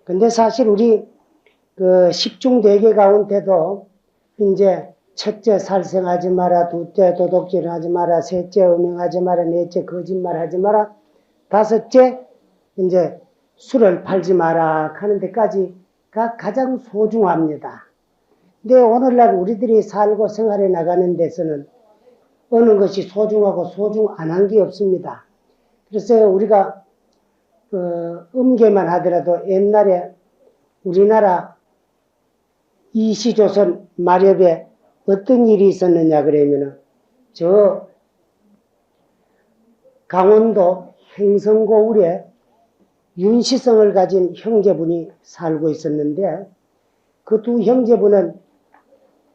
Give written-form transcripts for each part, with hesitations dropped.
근데 사실 우리 그 십중대계 가운데도 이제 첫째 살생하지 마라, 둘째 도둑질하지 마라, 셋째 음행하지 마라, 넷째 거짓말하지 마라, 다섯째 이제 술을 팔지 마라 하는 데까지가 가장 소중합니다. 근데 오늘날 우리들이 살고 생활해 나가는 데서는 어느 것이 소중하고 소중 안 한 게 없습니다. 그래서 우리가 음계만 하더라도 옛날에 우리나라 이시조선 마렵에 어떤 일이 있었느냐 그러면은 저 강원도 행성고을에 윤시성을 가진 형제분이 살고 있었는데 그 두 형제분은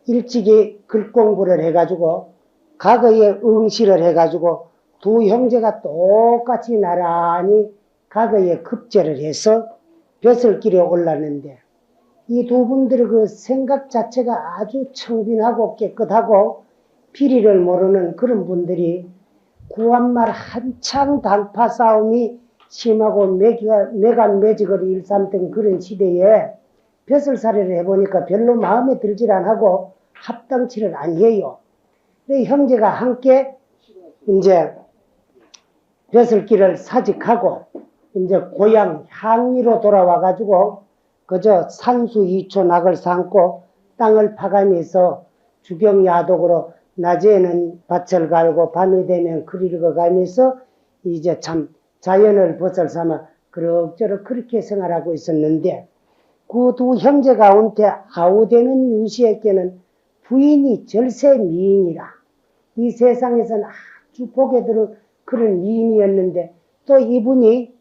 일찍이 글공부를 해가지고 과거에 응시를 해가지고 두 형제가 똑같이 나란히 과거에 급제를 해서 벼슬길에 올랐는데 이 두 분들의 그 생각 자체가 아주 청빈하고 깨끗하고 비리를 모르는 그런 분들이 구한말 한창 당파 싸움이 심하고 매간매직을 일삼던 그런 시대에 벼슬살이를 해보니까 별로 마음에 들질 않고 합당치를 아니해요. 형제가 함께 이제 벼슬길을 사직하고 이제 고향 향리로 돌아와가지고 그저 산수 이초 낙을 삼고 땅을 파가면서 주경야독으로 낮에는 밭을 갈고 밤이 되면 글 읽어가면서 이제 참 자연을 벗을 삼아 그럭저럭 그렇게 생활하고 있었는데 그 두 형제 가운데 아우되는 윤씨에게는 부인이 절세 미인이라 이 세상에서는 아주 보게 드는 그런 미인이었는데 또 이분이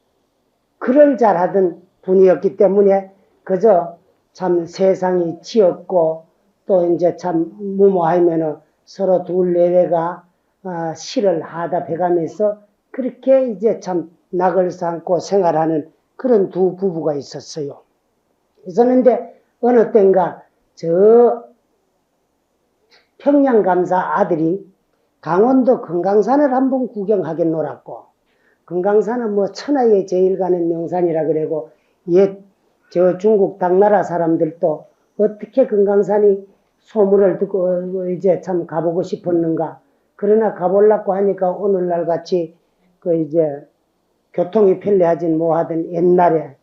글을 잘하던 분이었기 때문에 그저 참 세상이 치였고 또 이제 참 무모하면은 서로 둘 내외가 시를 하답해가면서 그렇게 이제 참 낙을 삼고 생활하는 그런 두 부부가 있었어요. 있었는데 어느 땐가 저 평양감사 아들이 강원도 금강산을 한번 구경하게 놀았고 금강산은 뭐 천하의 제일 가는 명산이라 그러고 옛 저 중국 당나라 사람들도 어떻게 금강산이 소문을 듣고 이제 참 가보고 싶었는가. 그러나 가보려고 하니까 오늘날 같이 그 이제 교통이 편리하진 뭐하든 옛날에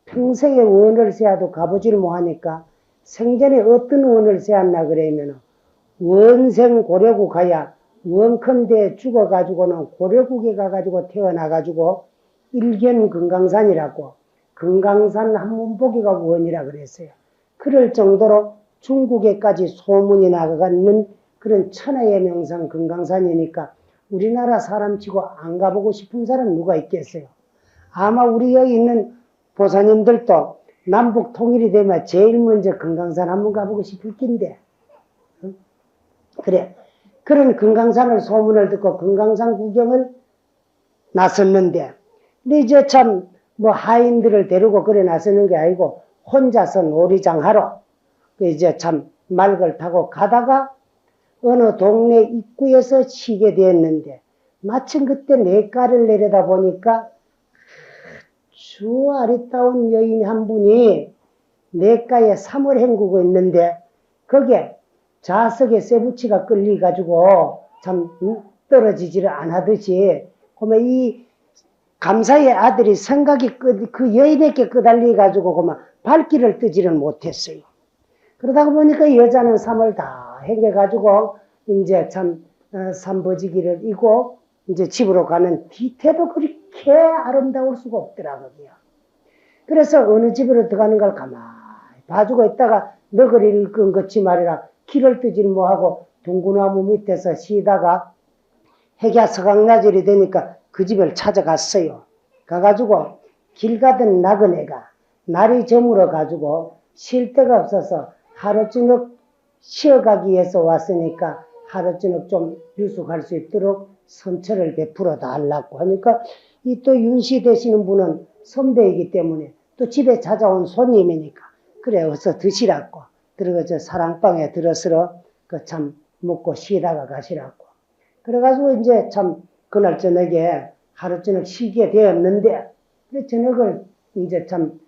평생에 원을 세워도 가보질 못하니까 생전에 어떤 원을 세웠나 그러면 원생 고려국 가야 원컨대 죽어가지고는 고려국에 가가지고 태어나가지고 일견 금강산이라고 금강산 한번 보기가 원이라 그랬어요. 그럴 정도로 중국에까지 소문이 나가는 그런 천하의 명산 금강산이니까 우리나라 사람치고 안 가보고 싶은 사람 누가 있겠어요. 아마 우리 여기 있는 보사님들도 남북 통일이 되면 제일 먼저 금강산 한번 가보고 싶을 낀데 그래 그런 금강산을 소문을 듣고 금강산 구경을 나섰는데 근데 이제 참 뭐 하인들을 데리고 그래 나서는 게 아니고 혼자서 놀이장 하러 이제 참 말걸 타고 가다가 어느 동네 입구에서 쉬게 되었는데 마침 그때 냇가를 내려다 보니까 아주 아리따운 여인 한 분이 냇가에 삼을 헹구고 있는데 거기에 자석에 쇠붙이가 끌려가지고 참 떨어지지를 않았듯이 그러면 이 감사의 아들이 생각이 그 여인에게 끄달려가지고 그만 발길을 뜨지를 못했어요. 그러다 보니까 여자는 삼을 다 헹겨가지고 이제 참 삼버지기를 이고 이제 집으로 가는 뒤태도 그렇게 아름다울 수가 없더라고요. 그래서 어느 집으로 들어가는 걸 가만히 봐주고 있다가 너글 읽은 것이 말이라 길을 뜨질 못하고 둥구나무 밑에서 쉬다가 해가 서강나절이 되니까 그 집을 찾아갔어요. 가가지고 길 가던 나그네가 날이 저물어 가지고 쉴 데가 없어서 하루 저녁 쉬어가기 위해서 왔으니까 하루 저녁 좀 유숙할 수 있도록 선처를 베풀어 달라고 하니까 이 또 윤씨 되시는 분은 선배이기 때문에 또 집에 찾아온 손님이니까 그래 어서 드시라고 들어가서 사랑방에 들어서 그 참 먹고 쉬다가 가시라고 그래가지고 이제 참 그날 저녁에 하루 저녁 쉬게 되었는데, 저녁을 이제 참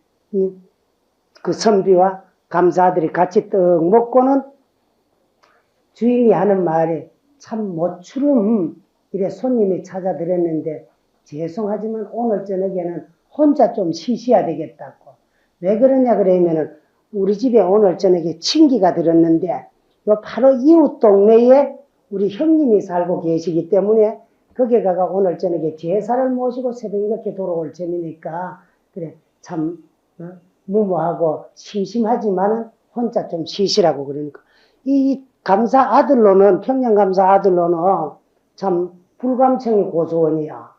그 선비와 감사들이 같이 떡 먹고는 주인이 하는 말이 참 모처럼 이래 손님이 찾아들었는데 죄송하지만 오늘 저녁에는 혼자 좀 쉬셔야 되겠다고. 왜 그러냐 그러면은 우리 집에 오늘 저녁에 친기가 들었는데 요 바로 이웃 동네에 우리 형님이 살고 계시기 때문에 거기 가가 오늘 저녁에 제사를 모시고 새벽녘에 돌아올 점이니까 그래 참 무모하고 심심하지만은 혼자 좀 쉬시라고 그러니까 이 감사 아들로는 평양 감사 아들로는 참 불감청이 고소원이야.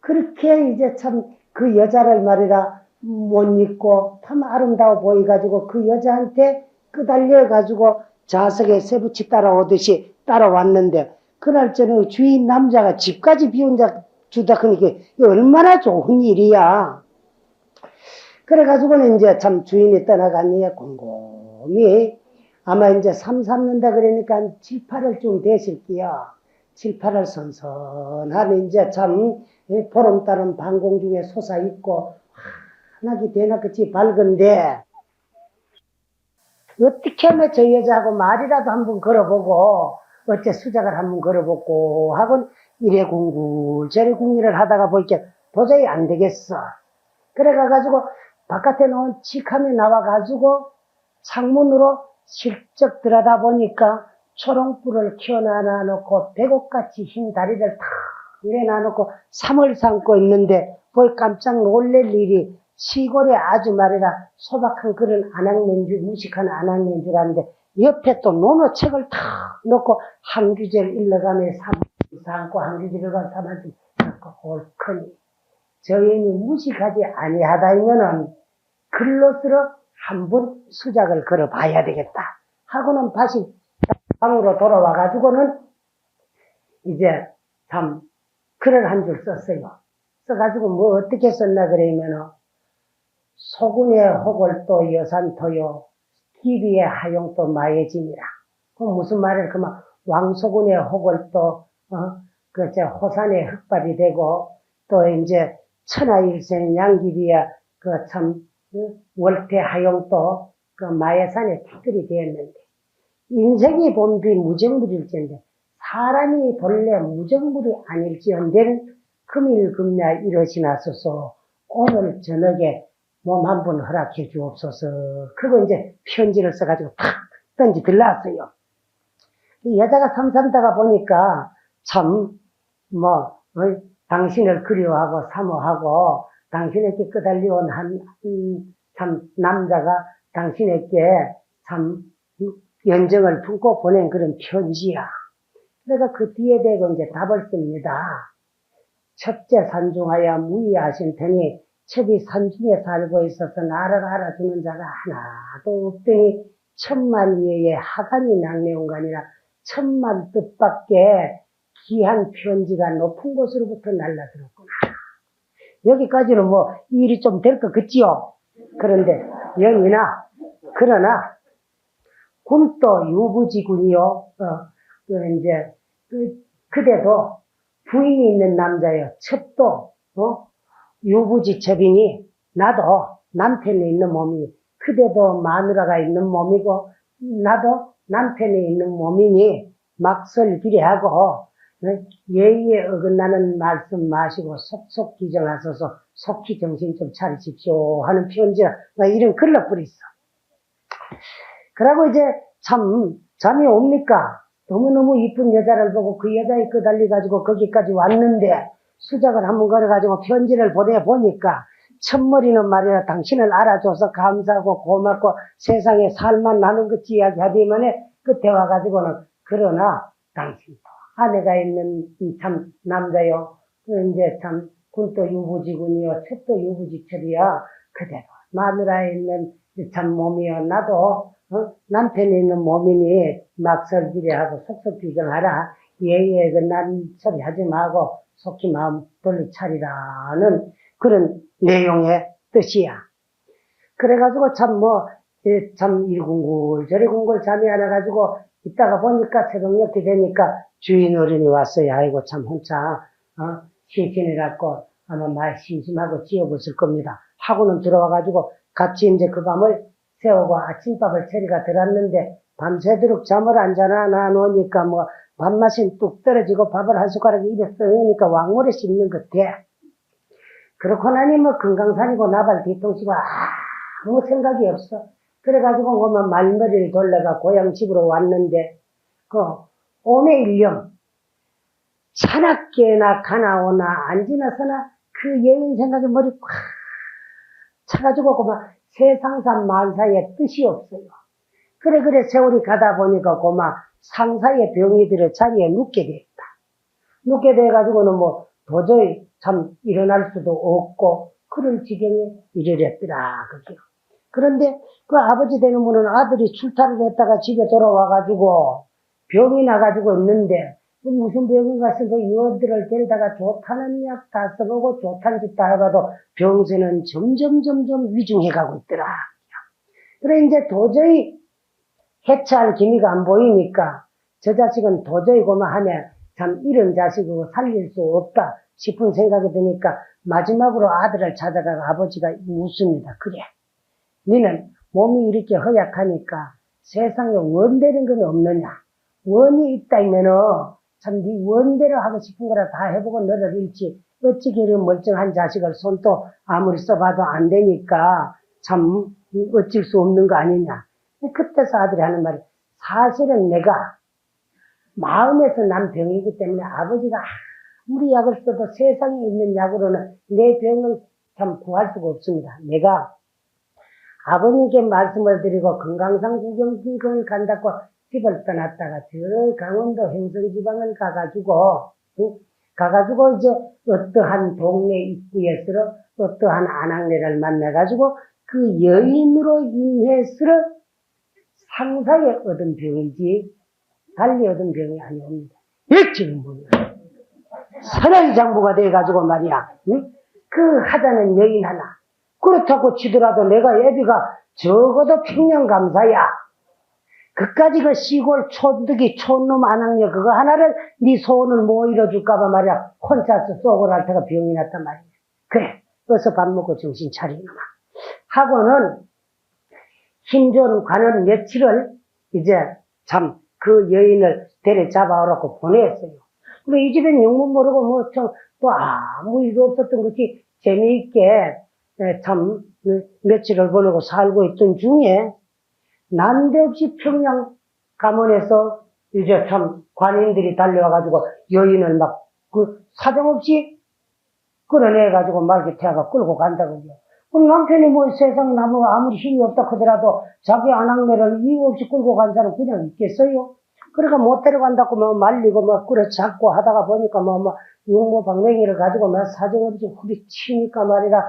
그렇게 이제 참 그 여자를 말이라 못 잊고 참 아름다워 보이가지고 그 여자한테 끄달려가지고 좌석에 새부치 따라오듯이 따라왔는데 그날 저녁 주인 남자가 집까지 비운다 주다 그러니까 얼마나 좋은 일이야. 그래가지고는 이제 참 주인이 떠나가니 곰곰이 아마 이제 3삼는다 그러니까 7, 8일쯤 되실게요. 7, 8일 선선한 이제 참 보름달은 방공 중에 솟아있고 환하게 대낮같이 밝은데 어떻게 하면 저 여자하고 말이라도 한번 걸어보고 어째 수작을 한번 걸어보고 하고 이래 궁굴 저래 궁리를 하다가 보니까 도저히 안 되겠어. 그래가지고 바깥에 놓은 칙함이 나와가지고 창문으로 슬쩍 들여다보니까 초롱불을 켜놔 놓고 배꼽같이 흰 다리를 탁 내놔놓고 삼을 삼고 있는데 거의 깜짝 놀랄 일이 시골에 아주 말이라 소박한 그런 안악맨줄 무식한 안악맨줄하는데 옆에 또 논어책을 탁 놓고 한 구절 읽어가며 삼고 한 구절 읽어가며 삼아지 옳거니 저인이 무식하지 아니하다면은 글로스로 한번 수작을 걸어봐야 되겠다 하고는 다시 방으로 돌아와가지고는 이제 참 글을 한 줄 썼어요. 써가지고 뭐 어떻게 썼나 그러면은 소군의 호골도 여산토요 기비의 하용도 마예진이라. 그 무슨 말을 그만 왕소군의 호골도 그저 호산의 흑발이 되고 또 이제 천하일생 양기비야 그 참 월태 하용도 그 마예산의 티끌이 되었는데 인생이 본디 무정물일지언데 사람이 본래 무정물이 아닐지언데는 금일금야 이러시나소서 오늘 저녁에 몸 한 번 허락해 주옵소서. 그리고 이제 편지를 써가지고 탁 던지 들라왔어요. 이 여자가 삼삼다가 보니까 참 당신을 그리워하고 사모하고 당신에게 끄달려온 참 남자가 당신에게 참 연정을 품고 보낸 그런 편지야. 그래서 그 뒤에 대고 이제 답을 씁니다. 첫째 산중하여 무의하신 터니 첩이 산중에 살고 있어서 나를 알아주는 자가 하나도 없더니 천만 이에 하간이 낙내온간이라 천만 뜻밖에 귀한 편지가 높은 곳으로부터 날라들었구나. 여기까지는 뭐 일이 좀 될 것 같지요. 그런데 영이나 그러나 군도 유부지군이요. 이제 그대도 부인이 있는 남자요. 첩도 유부지첩이니 나도 남편이 있는 몸이 그대도 마누라가 있는 몸이고 나도 남편이 있는 몸이니 막설 비례하고 예의에 어긋나는 말씀 마시고 속속 기정하소서 속히 정신 좀 차리십시오 하는 편지라 이런 글로 뿌렸어. 그러고 이제 참 잠이 옵니까? 너무너무 이쁜 여자를 보고 그 여자에 끄달려가지고 거기까지 왔는데 수작을 한번 걸어가지고 편지를 보내보니까 첫머리는 말이야 당신을 알아줘서 감사하고 고맙고 세상에 살만 나는 것 이야기하더니만에 끝에 와가지고는 그러나 당신도 아내가 있는 참 남자요. 이제 참 군도 유부지군이요. 첩도 유부지첩이야. 그대로 마누라에 있는 참 몸이요. 나도 남편이 있는 몸이니 막설비례하고 속속 비정하라. 예예 그난 소리 하지 말고 속히 마음 돌려 차리라는 그런 내용의 뜻이야. 그래가지고 참 일궁굴 저리궁굴 잠이 안 와가지고 이따가 보니까 새벽녘이 되니까 주인 어른이 왔어요. 아이고 참 혼자 심심해갖고 아마 많이 심심하고 지어봤을 겁니다. 하고는 들어와가지고 같이 이제 그 밤을 세우고 아침밥을 체리가 들었는데 밤새도록 잠을 안 자나 나 놓으니까 뭐 밥맛이 뚝 떨어지고 밥을 한 숟가락 입에 써니까 왕물에 씹는 것 같아. 그렇고 나니 뭐 금강산이고 나발 뒤통수가 아무 생각이 없어. 그래가지고 그만 말머리를 돌려가 고향 집으로 왔는데 그 오매 일령 차납게나 가나오나 안 지나서나 그 여인 생각에 머리 콱 차가지고 그만 세상산 만사에 뜻이 없어요. 그래 세월이 가다 보니까 그만 상사의 병이 들어 자리에 눕게 됐다. 눕게 돼가지고는 뭐 도저히 참 일어날 수도 없고 그런 지경에 이르렀더라 그게요. 그런데 그 아버지 되는 분은 아들이 출타를 했다가 집에 돌아와가지고 병이 나가지고 있는데 무슨 병인가 해서 그 유언들을 데려다가 좋다는 약 다 써보고 좋다는 짓 다 해봐도 병세는 점점 위중해가고 있더라. 그래 이제 도저히 해체할 기미가 안 보이니까 저 자식은 도저히 고만하면 참 이런 자식을 살릴 수 없다 싶은 생각이 드니까 마지막으로 아들을 찾아가가 아버지가 묻습니다. 그래 너는 몸이 이렇게 허약하니까 세상에 원되는 건 없느냐. 원이 있다면은 참 네 원대로 하고 싶은 거라 다 해보고 너를 잃지 어찌 이런 멀쩡한 자식을 손도 아무리 써봐도 안 되니까 참 어쩔 수 없는 거 아니냐. 그때서 아들이 하는 말이 사실은 내가 마음에서 난 병이기 때문에 아버지가 아무리 약을 써도 세상에 있는 약으로는 내 병을 참 구할 수가 없습니다. 내가 아버님께 말씀을 드리고 금강산 구경을 간다고 집을 떠났다가 저 강원도 행성지방을 가가지고 이제 어떠한 동네 입구에서 어떠한 아낙네를 만나가지고 그 여인으로 인해서 상사에 얻은 병이지 달리 얻은 병이 아니옵니다. 일찍은 뭐냐 사나이 장부가 돼가지고 말이야 그 하자는 여인 하나 그렇다고 치더라도 내가 애비가 적어도 평년감사야. 그까지 그 시골 촌득이 촌놈 안악녀 그거 하나를 네 소원을 못 이뤄줄까봐 말이야 혼자서 쏘고 날 때가 병이 났단 말이야. 그래 어서 밥 먹고 정신 차리노마 하고는 힘 좋은 관원 며칠을 이제 참 그 여인을 데려잡아오라고 보냈어요. 근데 이 집엔 영문 모르고 뭐 좀 또 아무 일도 없었던 것이 재미있게 참 며칠을 보내고 살고 있던 중에 난데없이 평양 감원에서 이제 참 관인들이 달려와가지고 여인을 막 그 사정없이 끌어내가지고 말기 태아가 끌고 간다고요. 그럼 남편이 뭐 세상 아무리 힘이 없다 하더라도 자기 아낙네를 이유 없이 끌고 간 사람 그냥 있겠어요? 그러니까 못 데려간다고 뭐 말리고 뭐 끌어잡고 하다가 보니까 뭐 육모 방맹이를 가지고 막 사정없이 후리치니까 말이라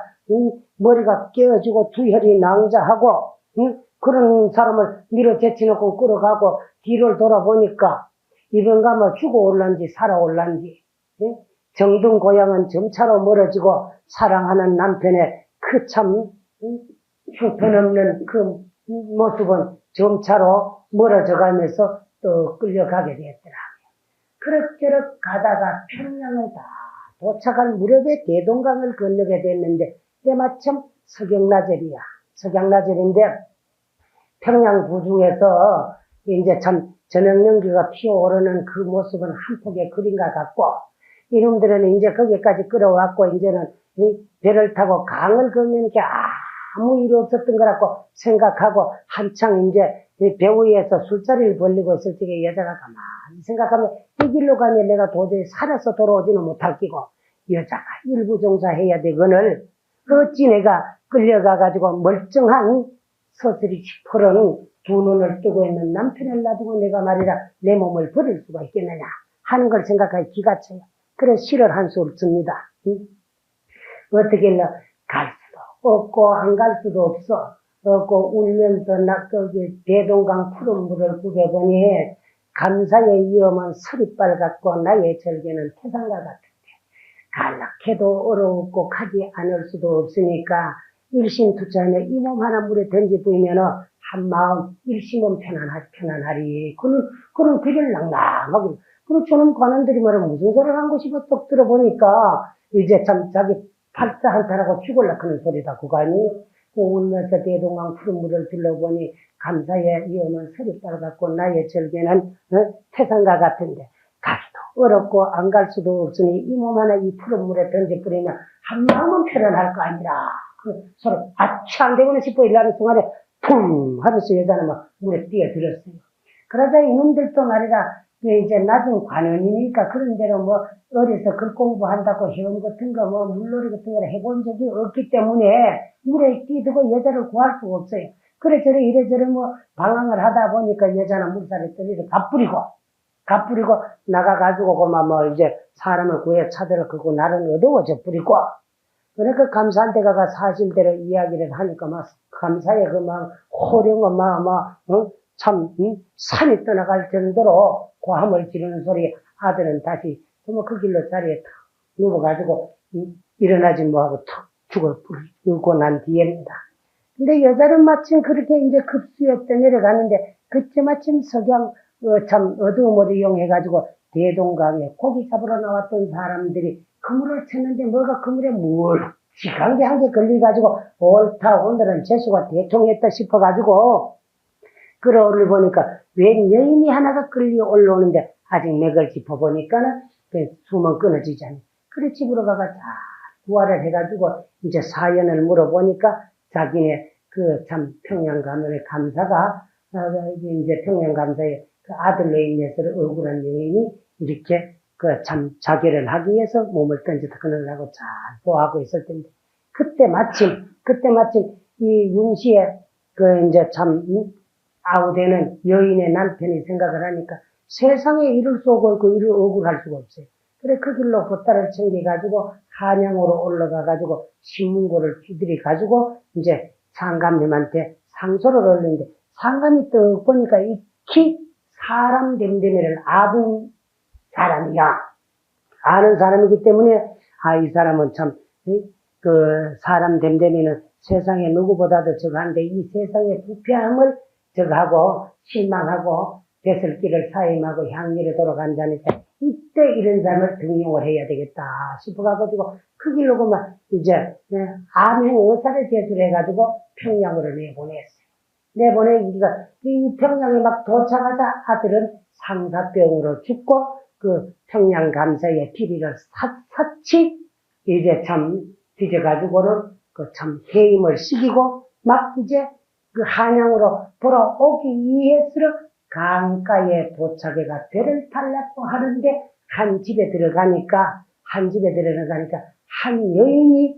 머리가 깨어지고 두혈이 낭자하고 그런 사람을 밀어 제치놓고 끌어가고 뒤를 돌아보니까 이번가 뭐 죽어 올란지 살아 올란지 정든 고향은 점차로 멀어지고 사랑하는 남편의 그 참 형편없는 그 모습은 점차로 멀어져 가면서 또 끌려가게 되었더라. 그럭저럭 가다가 평양을 다 도착할 무렵에 대동강을 건너게 됐는데 때마침 석양나절이야. 석양나절인데 평양 부중에서 이제 참 저녁연기가 피어오르는 그 모습은 한 폭의 그림과 같고 이놈들은 이제 거기까지 끌어왔고 이제는 배를 타고 강을 건너니까 아무 일 없었던 거라고 생각하고 한창 이제 배 위에서 술자리를 벌리고 있을 적에 여자가 가만히 생각하면 이 길로 가면 내가 도저히 살아서 돌아오지는 못할 끼고 여자가 일부종사해야 되거늘 어찌 내가 끌려가가지고 멀쩡한 서슬이 푸른 두 눈을 뜨고 있는 남편을 놔두고 내가 말이라 내 몸을 버릴 수가 있겠느냐 하는 걸 생각하니 기가 차요. 그래서 시를 한 수 없습니다. 어떻게 갈 수도 없고 안 갈 수도 없고 울면서 거기 대동강 푸른 물을 구겨보니 감사의 위험은 서리빨 같고 나의 절개는 태산과 같은데 갈락해도 어렵고 가지 않을 수도 없으니까 일심투자에 이 몸 하나 물에 던지부이면 한 마음 일심은 편안하리. 그런 귀를 낭낭하고 그리고 저는 관원들이 말하면 무슨 소리를 한 것이 또 들어보니까 이제 참 자기 팔자 한타라고 죽을라 그런 소리다 그거 아니에요? 울면서 대동강 푸른 물을 둘러보니 감사의 위험은 서리 빨갛고 나의 절개는 태산과 같은데 가기도 어렵고 안 갈 수도 없으니 이 몸 하나 이 푸른 물에 던져버리면 한 마음은 편안할 거 아니라 서로 아치 안 되고는 싶어 일하는 순간에 쿵 하면서 여자는 막 물에 뛰어들었어요. 그러자 이놈들도 말이다 이제 낮은 관원이니까 그런 대로 뭐 어려서 글 공부한다고 해온 같은 거 뭐 물놀이 같은 걸 해본 적이 없기 때문에 물에 뛰들고 여자를 구할 수가 없어요. 그래 저래 이래저래 뭐 방황을 하다 보니까 여자는 물살에 떨어져 갓뿌리고 나가가지고 그만 뭐 이제 사람을 구해 차들어 끄고 나는 어두워져 뿌리고 그러니까 감사한 데가 사실대로 이야기를 하니까 막 감사의 그 막 호령은 참 산이 떠나갈 정도로 고함을 지르는 소리 아들은 다시 그 길로 자리에 탁 누워가지고 일어나지 뭐하고 탁 죽고 난 뒤입니다. 근데 여자는 마침 그렇게 이제 급수에 떠내려가는데 그때 마침 석양 참 어두움을 이용해가지고 대동강에 고기 잡으러 나왔던 사람들이 그물을 쳤는데 뭐가 그물에 멀찌감게 한 개 걸려가지고 옳다 오늘은 재수가 대통했다 싶어가지고 끌어올려 보니까 웬 여인이 하나가 끌려 올라오는데 아직 맥을 짚어보니까는 그 숨은 끊어지지 않네. 그래 집으로 가가 잘 부활을 해가지고 이제 사연을 물어보니까 자기네 그 참 평양감사의 감사가 이제 평양감사의 그 아들 여인에서 억울한 여인이 이렇게 그 참 자결을 하기 위해서 몸을 던져서 그러려고 잘 보호하고 있을 텐데 그때 마침 이 윤씨의 그 이제 참 아우되는 여인의 남편이 생각을 하니까 세상에 이를 수 없고 이를 억울할 수가 없어요. 그래 그 길로 보따를 챙겨가지고 한양으로 올라가가지고 신문고를 두드려가지고 이제 상감님한테 상소를 올리는데 상감이 떡 보니까 익히 사람 됨됨이를 아는 사람이야. 아는 사람이기 때문에 이 사람은 참 그 사람 됨됨이는 세상에 누구보다도 저한데 이 세상의 부패함을 저하고 실망하고 배설길을 사임하고 향리를 돌아간다니까 이때 이런 사람을 등용을 해야 되겠다 싶어가지고 그 길로 그만 이제 암행 의사를 제출해가지고 평양으로 내보냈어요. 내보내니까 이 평양에 막 도착하자 아들은 상사병으로 죽고 그 평양 감사의 피리를 사치 이제 참 뒤져가지고는 그 참 해임을 시키고 막 이제 그 한양으로 돌아오기 위해서 강가에 도착해가 배를 타려고 하는데 한 집에 들어가니까 한 여인이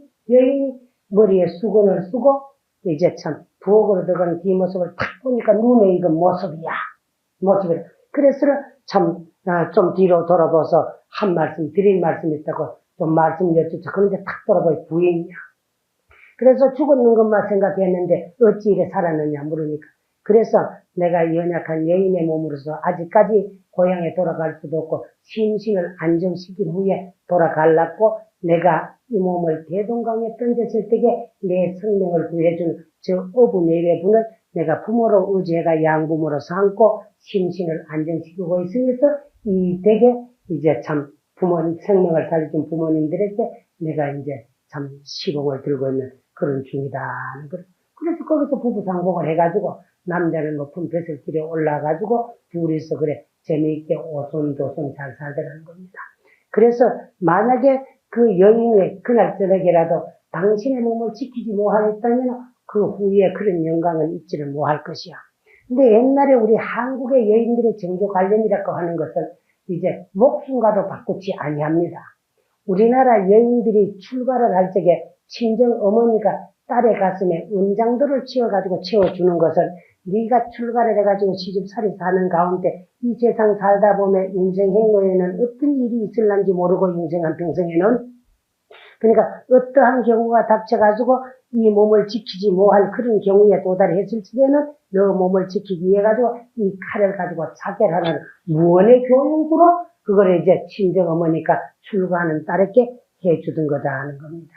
머리에 수건을 쓰고 이제 참 부엌으로 들어가는 뒷모습을 딱 보니까 눈에 익은 모습이야. 그래서 참 좀 뒤로 돌아봐서 한 말씀 드릴 말씀 있다고 좀 말씀 여쭙죠. 그런데 딱 돌아보니 부인이야. 그래서 죽었는 것만 생각했는데 어찌 이래 살았느냐 물으니까 그래서 내가 연약한 여인의 몸으로서 아직까지 고향에 돌아갈 수도 없고 심신을 안정시킨 후에 돌아가려고 내가 이 몸을 대동강에 던졌을 때에 내 생명을 구해준 저 어부내외분을 내가 부모로 의지해가 양부모로 삼고 심신을 안정시키고 있으면서 이 댁에 이제 참 생명을 살려준 부모님들에게 내가 이제 참 시공을 들고 있는 그런 중이다. 그래서 거기서 부부상봉을 해가지고 남자는 높은 벼슬길에 올라가지고 둘이서 그래 재미있게 오손도손 잘 살더라는 겁니다. 그래서 만약에 그 여인의 그날 저녁이라도 당신의 몸을 지키지 못하였다면 그 후에 그런 영광은 잊지를 못할 것이야. 근데 옛날에 우리 한국의 여인들의 정조 관련이라고 하는 것은 이제 목숨과도 바꾸지 아니합니다. 우리나라 여인들이 출가를 할 적에 친정 어머니가 딸의 가슴에 은장도를 치워가지고 채워주는 것은 네가 출가를 해가지고 시집살이 사는 가운데 이 세상 살다 보면 인생 행로에는 어떤 일이 있을는지 모르고 인생한 평생에는 그러니까 어떠한 경우가 닥쳐가지고 이 몸을 지키지 못할 그런 경우에 도달했을 적에는 너 몸을 지키기 위해 가지고 이 칼을 가지고 자결하는 무언의 교육으로 그걸 이제 친정 어머니가 출가하는 딸에게 해주던 거다 하는 겁니다.